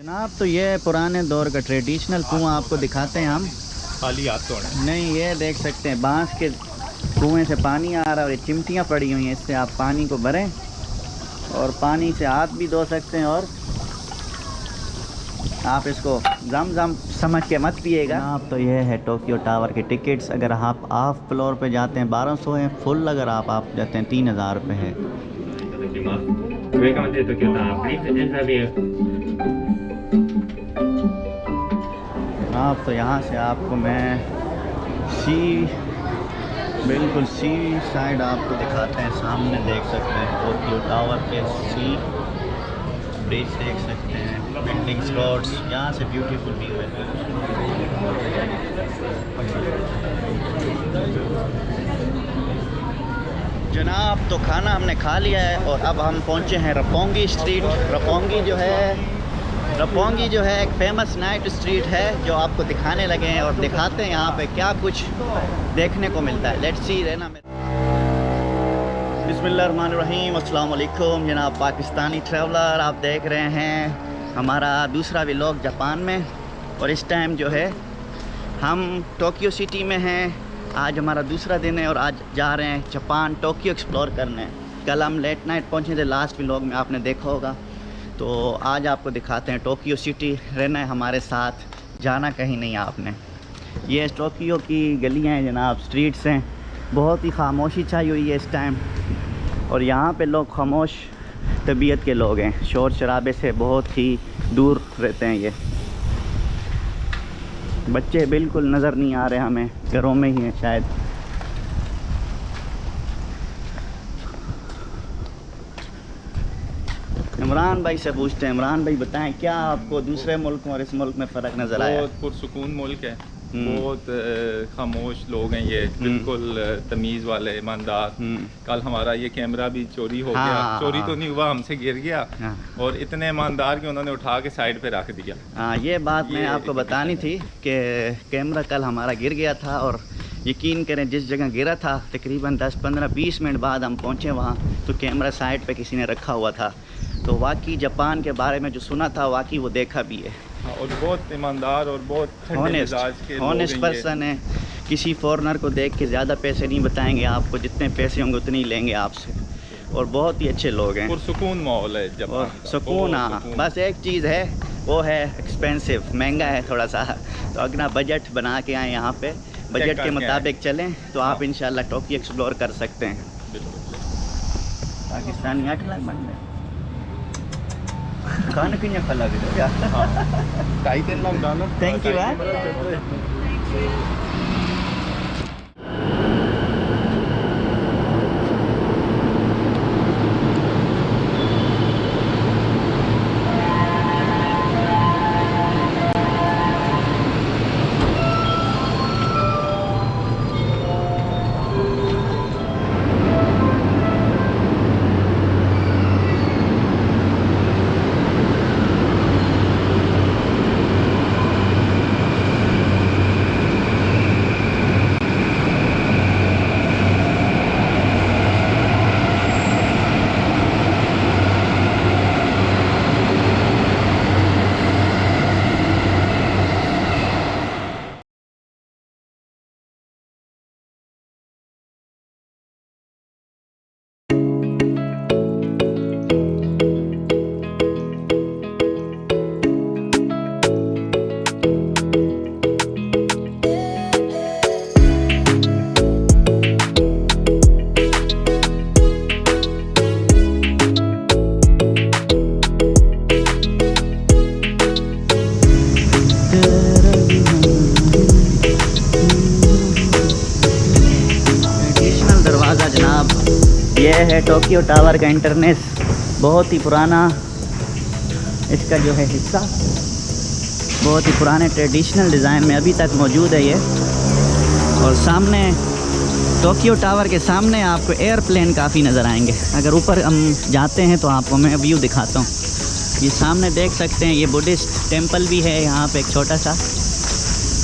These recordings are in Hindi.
जनाब तो ये पुराने दौर का ट्रेडिशनल कुआं आपको दिखाते हैं हम। खाली हाथ तो नहीं, ये देख सकते हैं बांस के कुएं से पानी आ रहा है और ये चिमटियाँ पड़ी हुई हैं, इससे आप पानी को भरें और पानी से हाथ भी धो सकते हैं। और आप इसको जम समझ के मत पिएगा। आप तो ये है टोक्यो टावर के टिकट्स। अगर आप हाफ फ्लोर पे जाते हैं 1200 है, फुल अगर आप जाते हैं 3000 रुपये है। आप तो यहाँ से आपको मैं बिल्कुल सी साइड आपको दिखाते हैं। सामने देख सकते हैं टोक्यो टावर के सी ब्रिज देख सकते हैं, बिल्डिंग्स, रोड्स, यहाँ से ब्यूटीफुल व्यू है। जनाब तो खाना हमने खा लिया है और अब हम पहुँचे हैं रपोंगी स्ट्रीट। रपोंगी जो है एक फेमस नाइट स्ट्रीट है जो आपको दिखाने लगे हैं और दिखाते हैं यहाँ पे क्या कुछ देखने को मिलता है। लेट्स सी, रहना मेरे। बिस्मिल्लाहिर्रहमानिर्रहीम, अस्सलाम वालेकुम जनाब पाकिस्तानी ट्रैवलर। आप देख रहे हैं हमारा दूसरा व्लॉग जापान में और इस टाइम जो है हम टोक्यो सिटी में हैं। आज हमारा दूसरा दिन है और आज जा रहे हैं जापान टोक्यो एक्सप्लोर करने। कल हम लेट नाइट पहुँचे थे, लास्ट व्लॉग में आपने देखा होगा। तो आज आपको दिखाते हैं टोक्यो सिटी। रहना है हमारे साथ, जाना कहीं नहीं आपने। ये टोक्यो की गलियां हैं जनाब, स्ट्रीट्स हैं। बहुत ही खामोशी छाई हुई है इस टाइम और यहाँ पे लोग खामोश तबीयत के लोग हैं, शोर शराबे से बहुत ही दूर रहते हैं। ये बच्चे बिल्कुल नज़र नहीं आ रहे हमें, घरों में ही हैं शायद। इमरान भाई से पूछते हैं। इमरान भाई बताएं, क्या आपको दूसरे मुल्कों और इस मुल्क में फ़र्क नज़र आया? बहुत पुरसुकून मुल्क है, बहुत खामोश लोग हैं ये, बिल्कुल तमीज़ वाले, ईमानदार। कल हमारा ये कैमरा भी चोरी हो गया। चोरी तो नहीं हुआ, हमसे गिर गया और इतने ईमानदार कि उन्होंने उठा के साइड पे रख दिया। हाँ, ये बात मैं आपको बतानी थी कि कैमरा कल हमारा गिर गया था और यकीन करें जिस जगह गिरा था तकरीबन 10, 15, 20 मिनट बाद हम पहुँचे वहाँ तो कैमरा साइड पे किसी ने रखा हुआ था। तो वाकई जापान के बारे में जो सुना था वाकई वो देखा भी है। और बहुत ईमानदार और बहुत ऑनेस्ट पर्सन है। किसी फॉरेनर को देख के ज़्यादा पैसे नहीं बताएंगे आपको, जितने पैसे होंगे उतने ही लेंगे आपसे। और बहुत ही अच्छे लोग हैं, सुकून माहौल है जापान, सुकून। हाँ, बस एक चीज़ है, वो है एक्सपेंसिव, महंगा है थोड़ा सा। तो अपना बजट बना के आए यहाँ पे, बजट के मुताबिक चलें तो आप इंशाल्लाह टोक्यो एक्सप्लोर कर सकते हैं। पाकिस्तानी 8 लाख बन गए खाने पीने का लग गया। 2.5-3 लाख डॉलर। Thank you. ये है टोक्यो टावर का इंटरनेस, बहुत ही पुराना इसका जो है हिस्सा, बहुत ही पुराने ट्रेडिशनल डिज़ाइन में अभी तक मौजूद है ये। और सामने टोक्यो टावर के सामने आपको एयरप्लेन काफ़ी नज़र आएंगे। अगर ऊपर हम जाते हैं तो आपको मैं व्यू दिखाता हूँ। ये सामने देख सकते हैं, ये बुद्धिस्ट टेम्पल भी है यहाँ पे एक छोटा सा।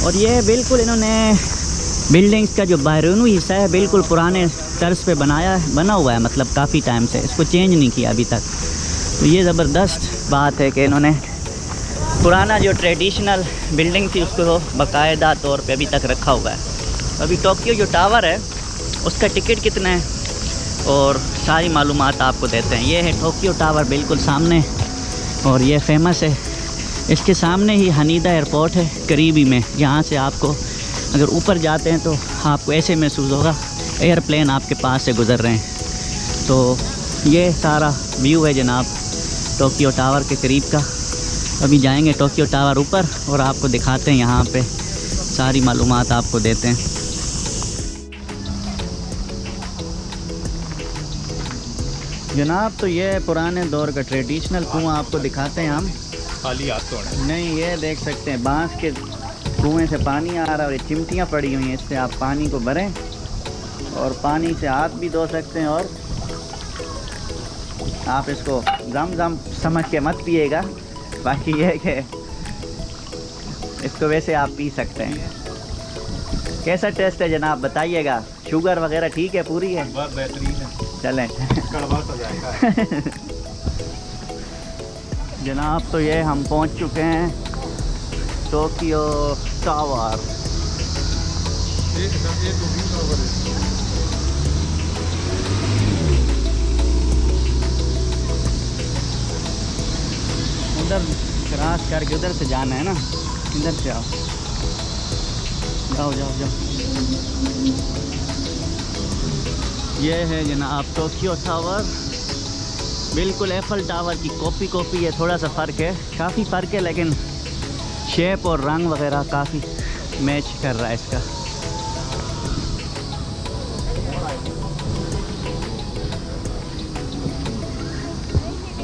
और ये बिल्कुल इन्होंने बिल्डिंग्स का जो बाहरून हिस्सा है बिल्कुल पुराने तर्ज पे बना हुआ है, मतलब काफ़ी टाइम से इसको चेंज नहीं किया अभी तक। तो ये ज़बरदस्त बात है कि इन्होंने पुराना जो ट्रेडिशनल बिल्डिंग थी उसको बाकायदा तौर पे अभी तक रखा हुआ है। अभी टोक्यो जो टावर है उसका टिकट कितना है और सारी मालूमात आपको देते हैं। ये है टोक्यो टावर बिल्कुल सामने और ये फेमस है। इसके सामने ही हनीदा एयरपोर्ट है करीबी में, जहाँ से आपको अगर ऊपर जाते हैं तो आपको ऐसे महसूस होगा एयरप्लेन आपके पास से गुज़र रहे हैं। तो ये सारा व्यू है जनाब टोक्यो टावर के करीब का। अभी जाएंगे टोक्यो टावर ऊपर और आपको दिखाते हैं, यहाँ पे सारी मालूमात आपको देते हैं। जनाब तो ये पुराने दौर का ट्रेडिशनल कुआं आपको दिखाते हैं हम। खाली हाथ तो नहीं, ये देख सकते हैं बांस के कुएं से पानी आ रहा है और ये चिमटियाँ पड़ी हुई हैं, इससे आप पानी को भरें और पानी से हाथ भी धो सकते हैं। और आप इसको जम समझ के मत पिएगा, बाकी ये है कि इसको वैसे आप पी सकते हैं। कैसा टेस्ट है जनाब बताइएगा, शुगर वगैरह ठीक है, पूरी है? बहुत बेहतरीन है। चलें कड़वा हो जाएगा। जनाब तो ये हम पहुंच चुके हैं टोक्यो टावर। उधर क्रॉस करके उधर से जाना है ना, इधर से आओ, जाओ जाओ जाओ। ये है जनाब टोक्यो टावर, बिल्कुल एफल टावर की कॉपी है। थोड़ा सा फ़र्क है, काफ़ी फ़र्क है, लेकिन शेप और रंग वगैरह काफ़ी मैच कर रहा है इसका।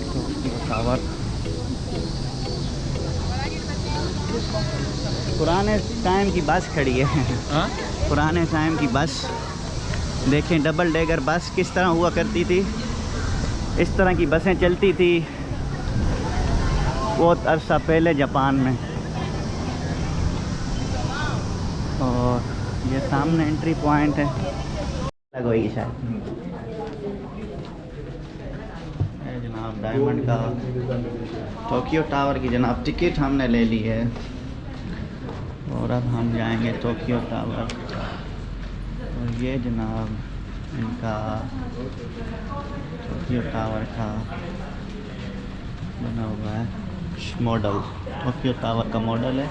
टोक्यो टावर पुराने टाइम की बस खड़ी है। हाँ? पुराने टाइम की बस देखें, डबल डेगर बस किस तरह हुआ करती थी। इस तरह की बसें चलती थी बहुत अरसा पहले जापान में। और ये सामने एंट्री पॉइंट है, लगवाई शायद है जनाब डायमंड का। टोक्यो टावर की जनाब टिकट हमने ले ली है और अब हम जाएंगे टोक्यो टावर। और ये जनाब इनका टोक्यो टावर का बना हुआ है मॉडल, टोक्यो टावर का मॉडल है।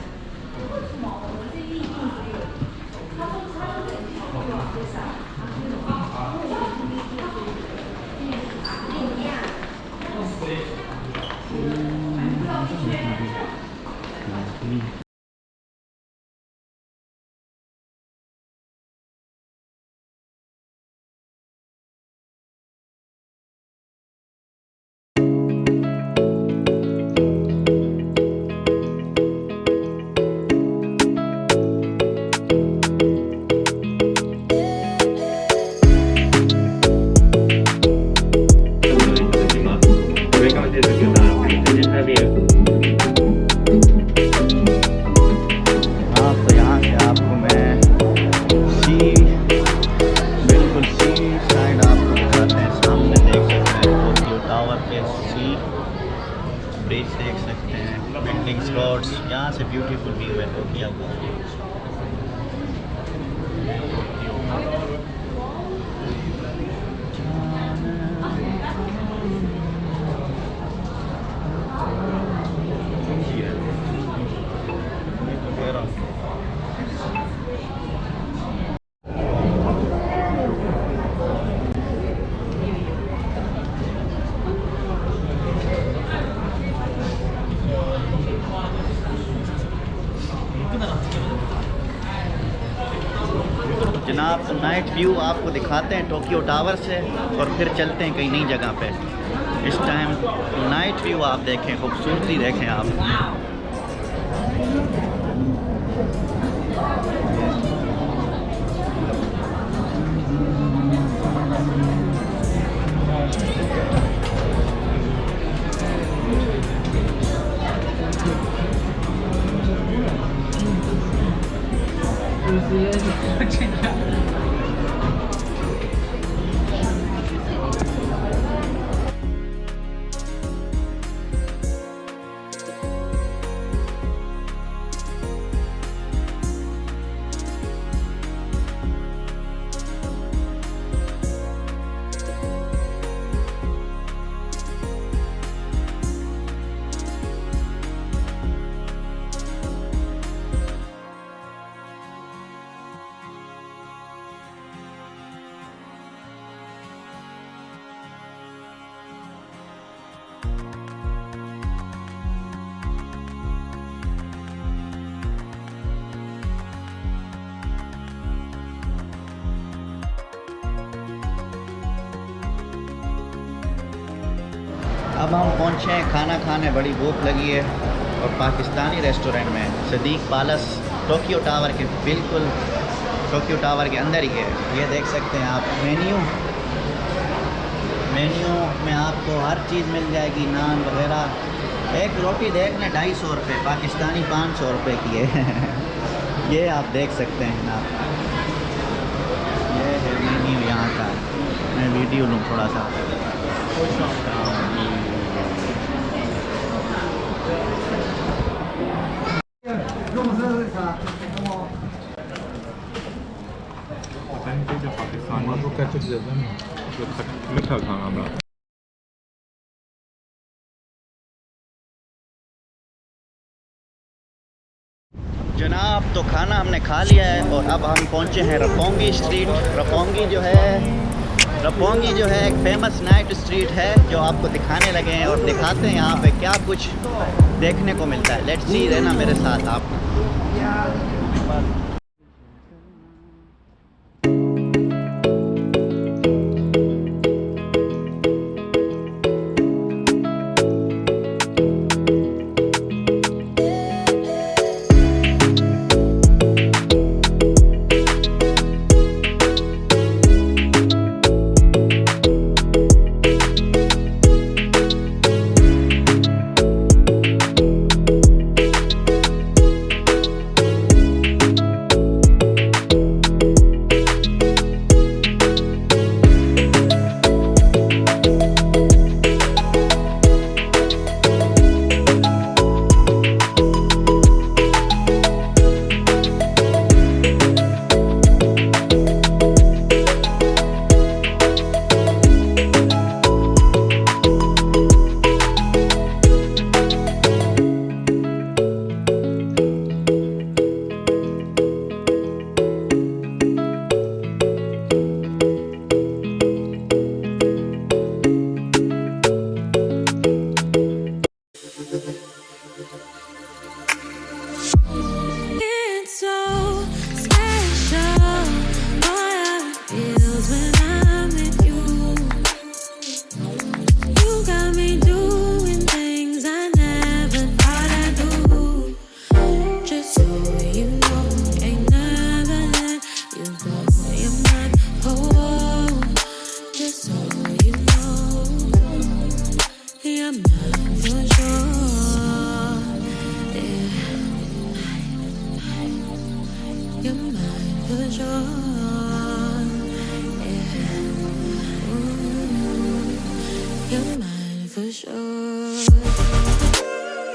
ब्रिज देख सकते हैं, बिल्डिंग स्पॉट्स, यहाँ से ब्यूटीफुल व्यू है टोक्यो का। जनाब तो नाइट व्यू आपको दिखाते हैं टोक्यो टावर से और फिर चलते हैं कहीं नई जगह पे। इस टाइम नाइट व्यू आप देखें, खूबसूरती देखें आप। अब हम पहुँचे हैं खाना खाने, बड़ी भूख लगी है और पाकिस्तानी रेस्टोरेंट में सदीक पैलेस टोक्यो टावर के बिल्कुल टोक्यो टावर के अंदर ही है। ये देख सकते हैं आप मेन्यू में आपको हर चीज़ मिल जाएगी, नान वगैरह। एक रोटी देख लें 250 रुपये, पाकिस्तानी 500 रुपये की है। ये आप देख सकते हैं ना, ये है मेन्यू यहाँ का। मैं वीडियो लूँ थोड़ा सा। मीठा खाना बड़ा। जनाब तो खाना हमने खा लिया है और अब हम पहुंचे हैं रपोंगी स्ट्रीट। रपोंगी जो है एक फेमस नाइट स्ट्रीट है जो आपको दिखाने लगे हैं और दिखाते हैं यहाँ पे क्या कुछ देखने को मिलता है। लेट्स सी, रहना मेरे साथ आप।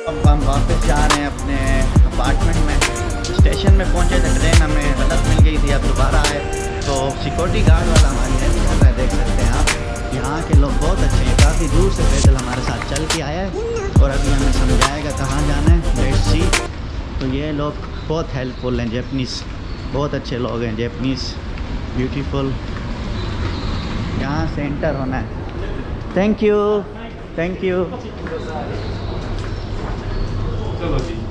अब हम वापस जा रहे हैं अपने अपार्टमेंट में। स्टेशन में पहुंचे थे, ट्रेन हमें गलत मिल गई थी, अब दोबारा आए तो सिक्योरिटी गार्ड वाला हमारी हेल्प कर रहा है। देख सकते हैं आप, यहाँ के लोग बहुत अच्छे हैं। काफ़ी दूर से पैदल हमारे साथ चल के आया है और अभी हमें समझाएगा कहाँ जाना है। Let's see. तो ये लोग बहुत हेल्पफुल हैं, जैपनीज़ बहुत अच्छे लोग हैं, जैपनीज़ ब्यूटीफुल। यहाँ से एंटर होना है। Thank you. चलो जी।